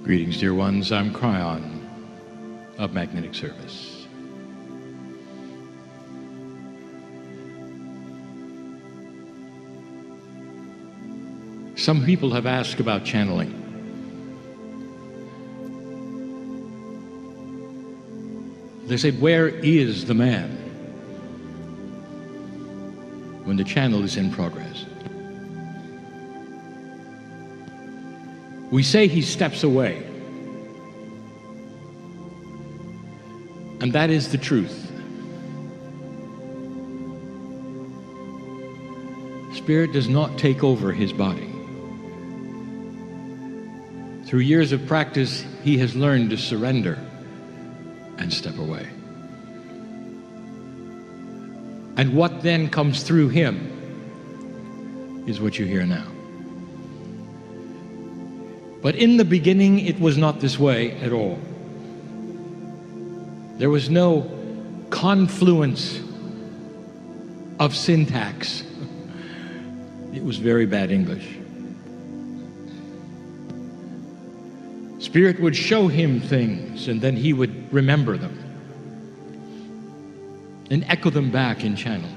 Greetings, dear ones. I'm Kryon of Magnetic Service. Some people have asked about channeling. They say, where is the man when the channel is in progress? We say he steps away, and that is the truth. Spirit does not take over his body. Through years of practice, he has learned to surrender and step away. And what then comes through him is what you hear now. But in the beginning, it was not this way at all. There was no confluence of syntax. It was very bad English. Spirit would show him things, and then he would remember them and echo them back in channel.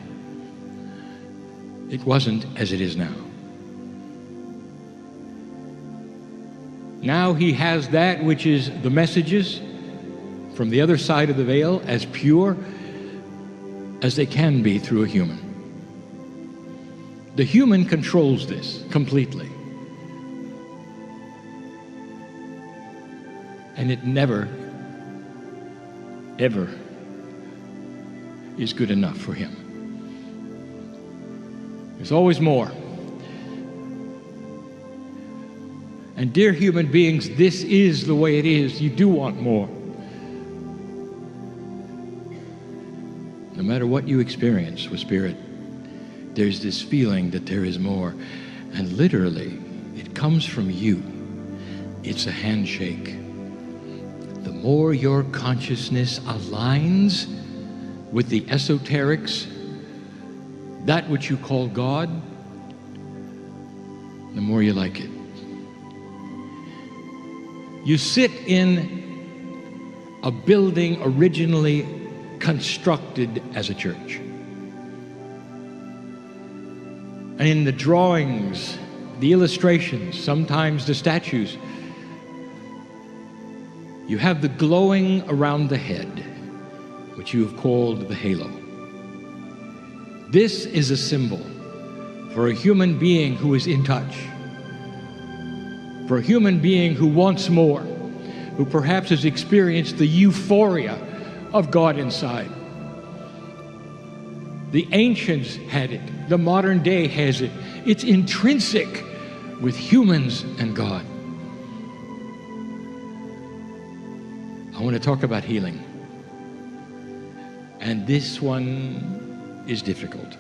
It wasn't as it is now. Now he has that which is the messages from the other side of the veil as pure as they can be through a human. The human controls this completely. And it never, ever is good enough for him. There's always more. And dear human beings, this is the way it is. You do want more. No matter what you experience with Spirit, there's this feeling that there is more. And literally, it comes from you. It's a handshake. The more your consciousness aligns with the esoterics, that which you call God, the more you like it. You sit in a building originally constructed as a church. And in the drawings, the illustrations, sometimes the statues, you have the glowing around the head, which you have called the halo. This is a symbol for a human being who is in touch, for a human being who wants more, who perhaps has experienced the euphoria of God inside. The ancients had it. The modern day has it. It's intrinsic with humans and God. I want to talk about healing. And this one is difficult.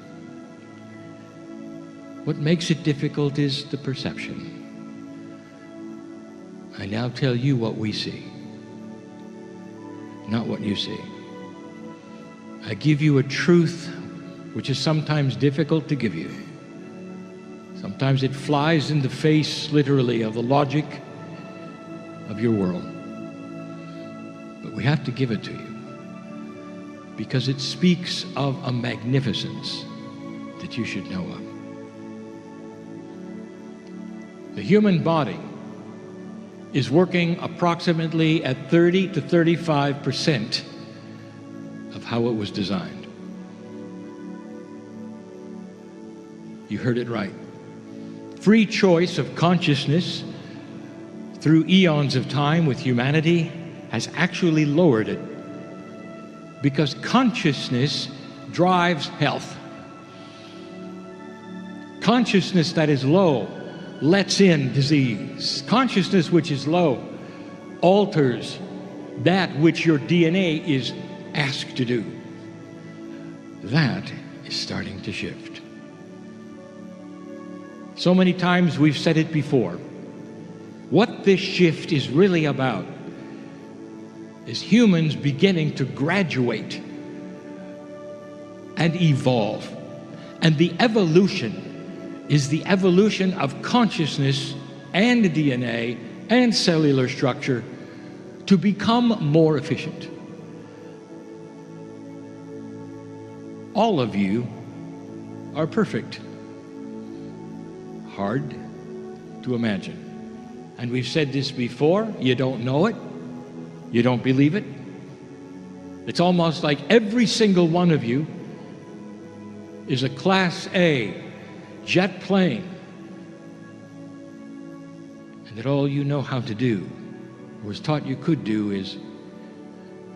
What makes it difficult is the perception. I now tell you what we see, not what you see. I give you a truth which is sometimes difficult to give you. Sometimes it flies in the face, literally, of the logic of your world. But we have to give it to you because it speaks of a magnificence that you should know of. The human body is working approximately at 30 to 35% of how it was designed. You heard it right. Free choice of consciousness through eons of time with humanity has actually lowered it because consciousness drives health. Consciousness that is low lets in disease. Consciousness which is low alters that which your DNA is asked to do. That is starting to shift. So many times we've said it before. What this shift is really about is humans beginning to graduate and evolve. And the evolution is the evolution of consciousness and DNA and cellular structure to become more efficient. All of you are perfect. Hard to imagine. And we've said this before, you don't know it, you don't believe it. It's almost like every single one of you is a Class A jet plane, and that all you know how to do, or was taught you could do, is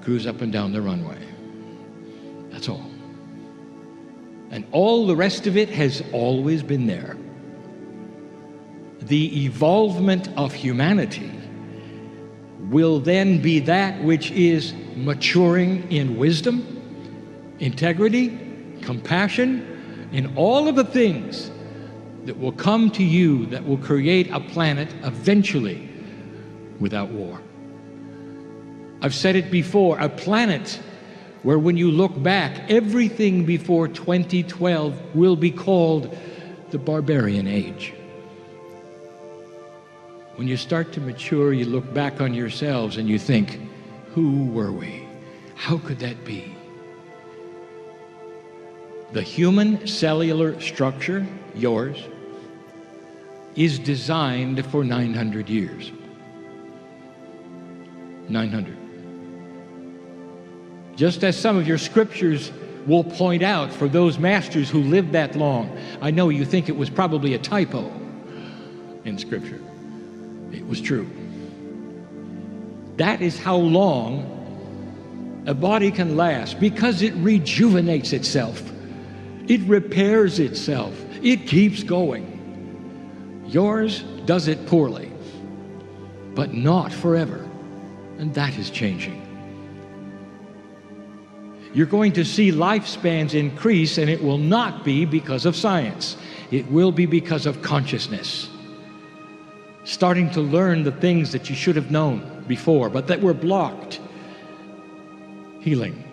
cruise up and down the runway. That's all. And all the rest of it has always been there. The evolvement of humanity will then be that which is maturing in wisdom, integrity, compassion, in all of the things that will come to you that will create a planet eventually without war. I've said it before, a planet where when you look back, everything before 2012 will be called the barbarian age. When you start to mature, you look back on yourselves and you think, who were we? How could that be? The human cellular structure, yours, is designed for 900 years. 900. Just as some of your scriptures will point out for those masters who lived that long. I know you think it was probably a typo in Scripture. It was true. That is how long a body can last, because it rejuvenates itself. It repairs itself. It keeps going. Yours does it poorly, but not forever. And that is changing. You're going to see lifespans increase, and it will not be because of science. It will be because of consciousness. Starting to learn the things that you should have known before, but that were blocked. Healing.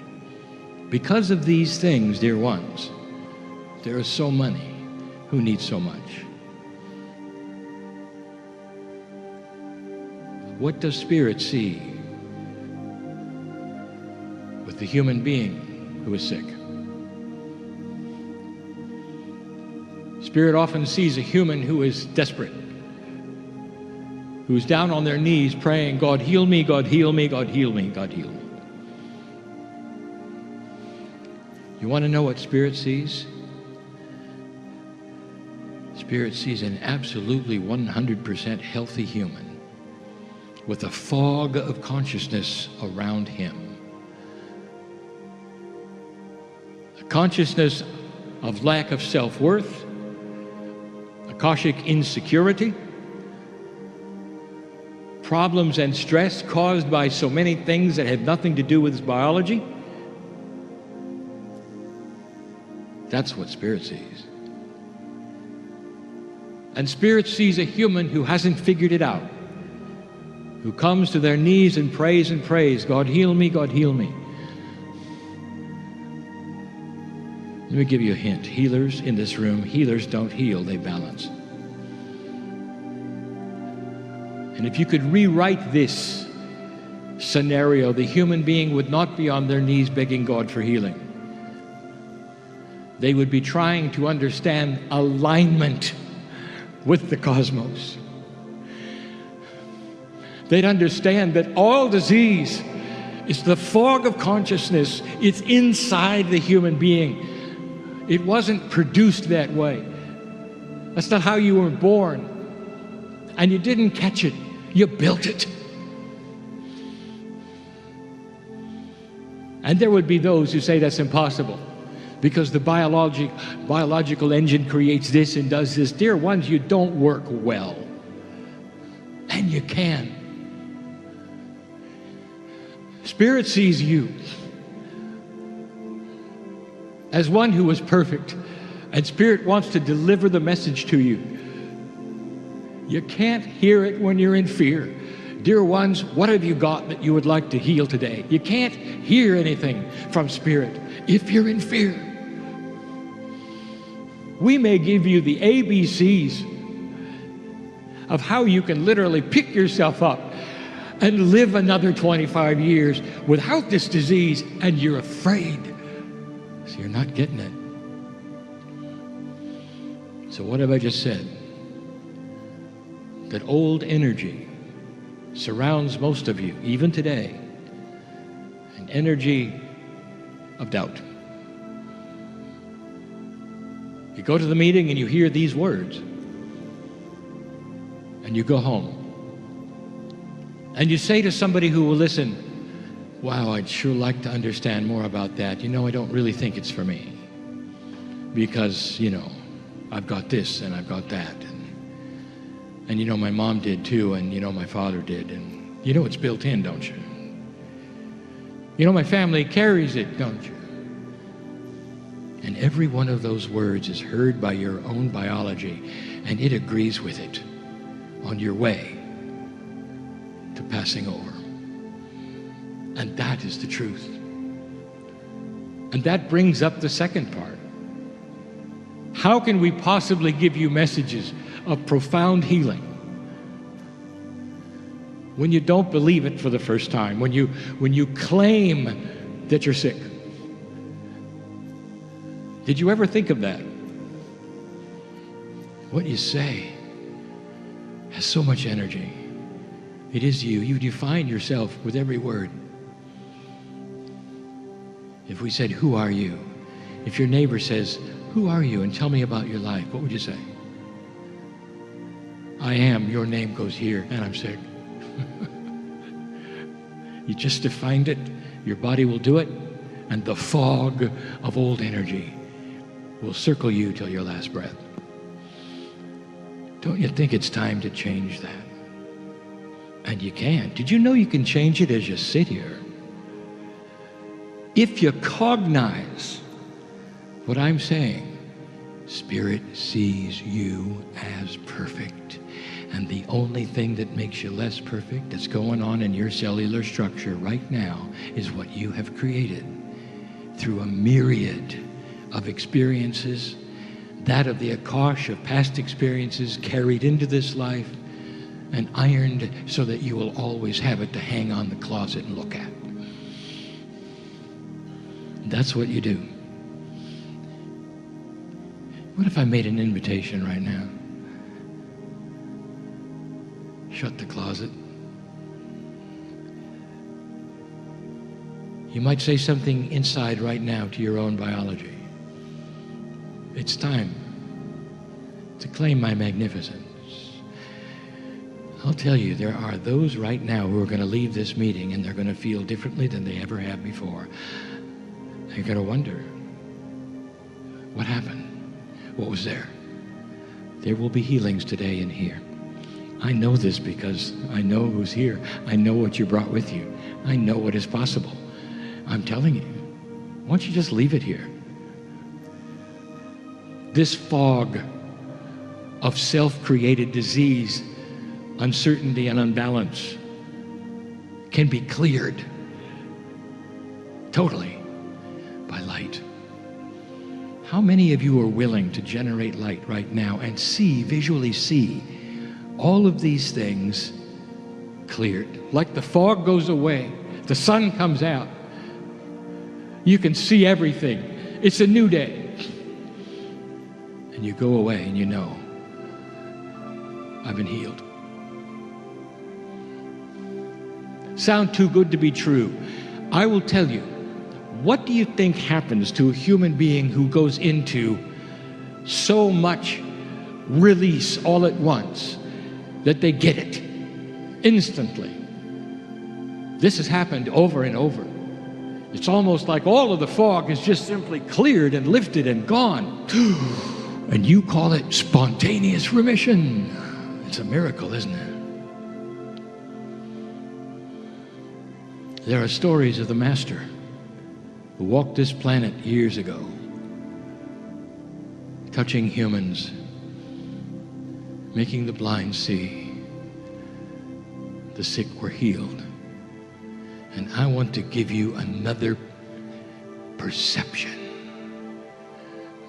Because of these things, dear ones, there are so many who need so much. What does Spirit see with the human being who is sick? Spirit often sees a human who is desperate, who's down on their knees praying, God heal me, God heal me, God heal me, God heal me. You want to know what Spirit sees? Spirit sees an absolutely 100% healthy human with a fog of consciousness around him. A consciousness of lack of self-worth, Akashic insecurity, problems and stress caused by so many things that have nothing to do with his biology. That's what Spirit sees. And Spirit sees a human who hasn't figured it out, who comes to their knees and prays, God heal me, God heal me. Let me give you a hint. Healers in this room, healers don't heal, they balance. And if you could rewrite this scenario, the human being would not be on their knees begging God for healing. They would be trying to understand alignment with the cosmos. They'd understand that all disease is the fog of consciousness. It's inside the human being. It wasn't produced that way. That's not how you were born. And you didn't catch it. You built it. And there would be those who say that's impossible because the biological engine creates this and does this. Dear ones, you don't work well. And you can. Spirit sees you as one who is perfect, and Spirit wants to deliver the message to you. You can't hear it when you're in fear. Dear ones, what have you got that you would like to heal today? You can't hear anything from Spirit if you're in fear. We may give you the ABCs of how you can literally pick yourself up and live another 25 years without this disease, and you're afraid. So you're not getting it. So what have I just said? That old energy surrounds most of you, even today, an energy of doubt. You go to the meeting and you hear these words, and you go home. And you say to somebody who will listen, wow, I'd sure like to understand more about that. You know, I don't really think it's for me. Because, you know, I've got this and I've got that. And you know, my mom did too, and you know, my father did. And you know, it's built in, don't you? You know, my family carries it, don't you? And every one of those words is heard by your own biology, and it agrees with it on your way to passing over. And that is the truth. And that brings up the second part. How can we possibly give you messages of profound healing when you don't believe it for the first time, when you claim that you're sick? Did you ever think of that? What you say has so much energy. It is you. You define yourself with every word. If we said, who are you? If your neighbor says, who are you, and tell me about your life, what would you say? I am, your name goes here, and I'm sick. You just defined it. Your body will do it, and the fog of old energy will circle you till your last breath. Don't you think it's time to change that? And you can. Did you know you can change it as you sit here? If you cognize what I'm saying, Spirit sees you as perfect. And the only thing that makes you less perfect that's going on in your cellular structure right now is what you have created through a myriad of experiences, that of the Akash of past experiences carried into this life and ironed so that you will always have it to hang on the closet and look at. That's what you do. What if I made an invitation right now? Shut the closet. You might say something inside right now to your own biology. It's time to claim my magnificence. I'll tell you, there are those right now who are going to leave this meeting and they're going to feel differently than they ever have before. They're going to wonder, what happened? What was there? There will be healings today in here. I know this because I know who's here. I know what you brought with you. I know what is possible. I'm telling you. Why don't you just leave it here? This fog of self-created disease, uncertainty, and unbalance can be cleared totally by light. How many of you are willing to generate light right now and see, visually see, all of these things cleared? Like the fog goes away, the sun comes out, you can see everything. It's a new day. And you go away and you know, I've been healed. Sound too good to be true. I will tell you, what do you think happens to a human being who goes into so much release all at once that they get it instantly? This has happened over and over. It's almost like all of the fog is just simply cleared and lifted and gone. And you call it spontaneous remission. It's a miracle, isn't it? There are stories of the Master who walked this planet years ago, touching humans, making the blind see, the sick were healed. And I want to give you another perception.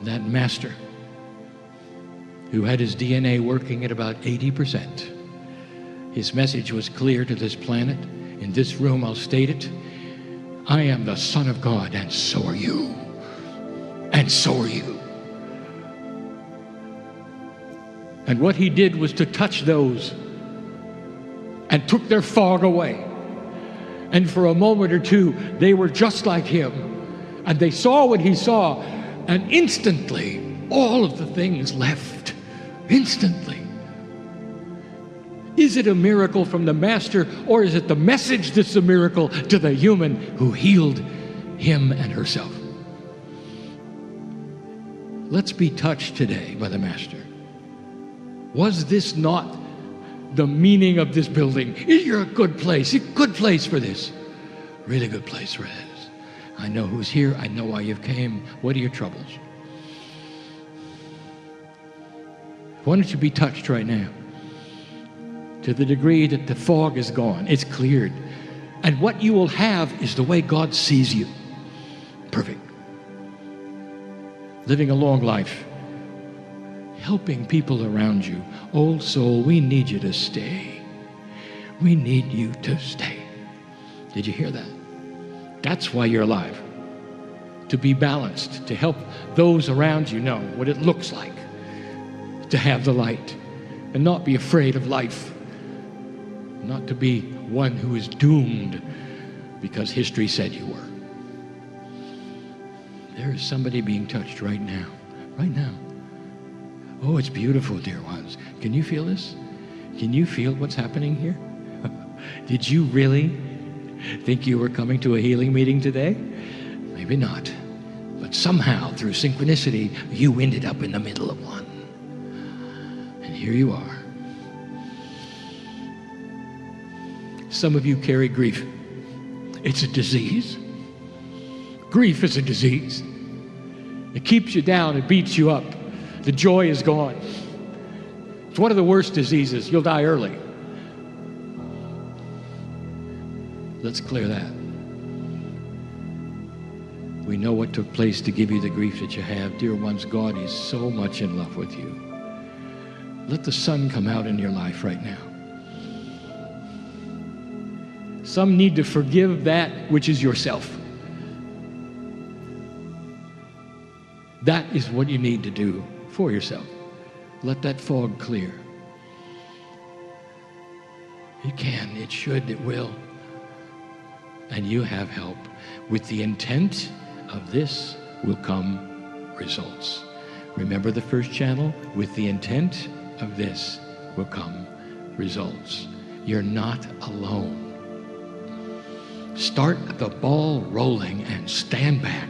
That Master who had his DNA working at about 80%. His message was clear to this planet. In this room, I'll state it. I am the Son of God, and so are you. And so are you. And what he did was to touch those and took their fog away. And for a moment or two, they were just like him. And they saw what he saw. And instantly, all of the things left. Instantly. Is it a miracle from the Master, or is it the message that's a miracle to the human who healed him and herself? Let's be touched today by the Master. Was this not the meaning of this building? You're a good place for this. Really good place for this. I know who's here. I know why you've came. What are your troubles? Why don't you be touched right now? To the degree that the fog is gone, it's cleared. And what you will have is the way God sees you. Perfect. Living a long life. Helping people around you. Old soul, we need you to stay. We need you to stay. Did you hear that? That's why you're alive. To be balanced, to help those around you know what it looks like to have the light and not be afraid of life. Not to be one who is doomed because history said you were. There is somebody being touched right now. Right now. Oh, it's beautiful, dear ones. Can you feel this? Can you feel what's happening here? Did you really think you were coming to a healing meeting today? Maybe not. But somehow, through synchronicity, you ended up in the middle of one. And here you are. Some of you carry grief. It's a disease. Grief is a disease. It keeps you down. It beats you up. The joy is gone. It's one of the worst diseases. You'll die early. Let's clear that. We know what took place to give you the grief that you have. Dear ones, God is so much in love with you. Let the sun come out in your life right now. Some need to forgive that which is yourself. That is what you need to do for yourself. Let that fog clear. It can, it should, it will. And you have help. With the intent of this will come results. Remember the first channel? With the intent of this will come results. You're not alone. Start the ball rolling and stand back.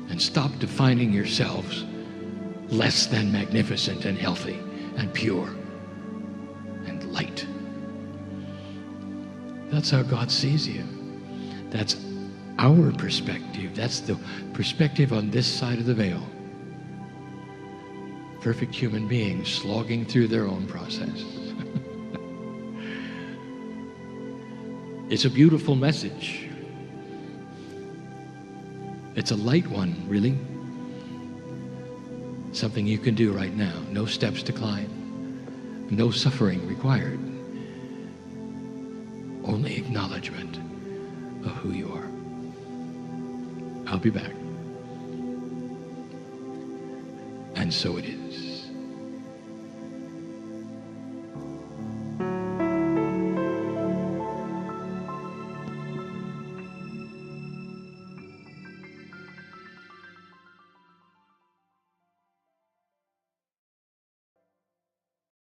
And stop defining yourselves less than magnificent and healthy and pure and light. That's how God sees you. That's our perspective. That's the perspective on this side of the veil. Perfect human beings slogging through their own process. It's a beautiful message. It's a light one, really. Something you can do right now. No steps to climb. No suffering required. Only acknowledgement of who you are. I'll be back. And so it is.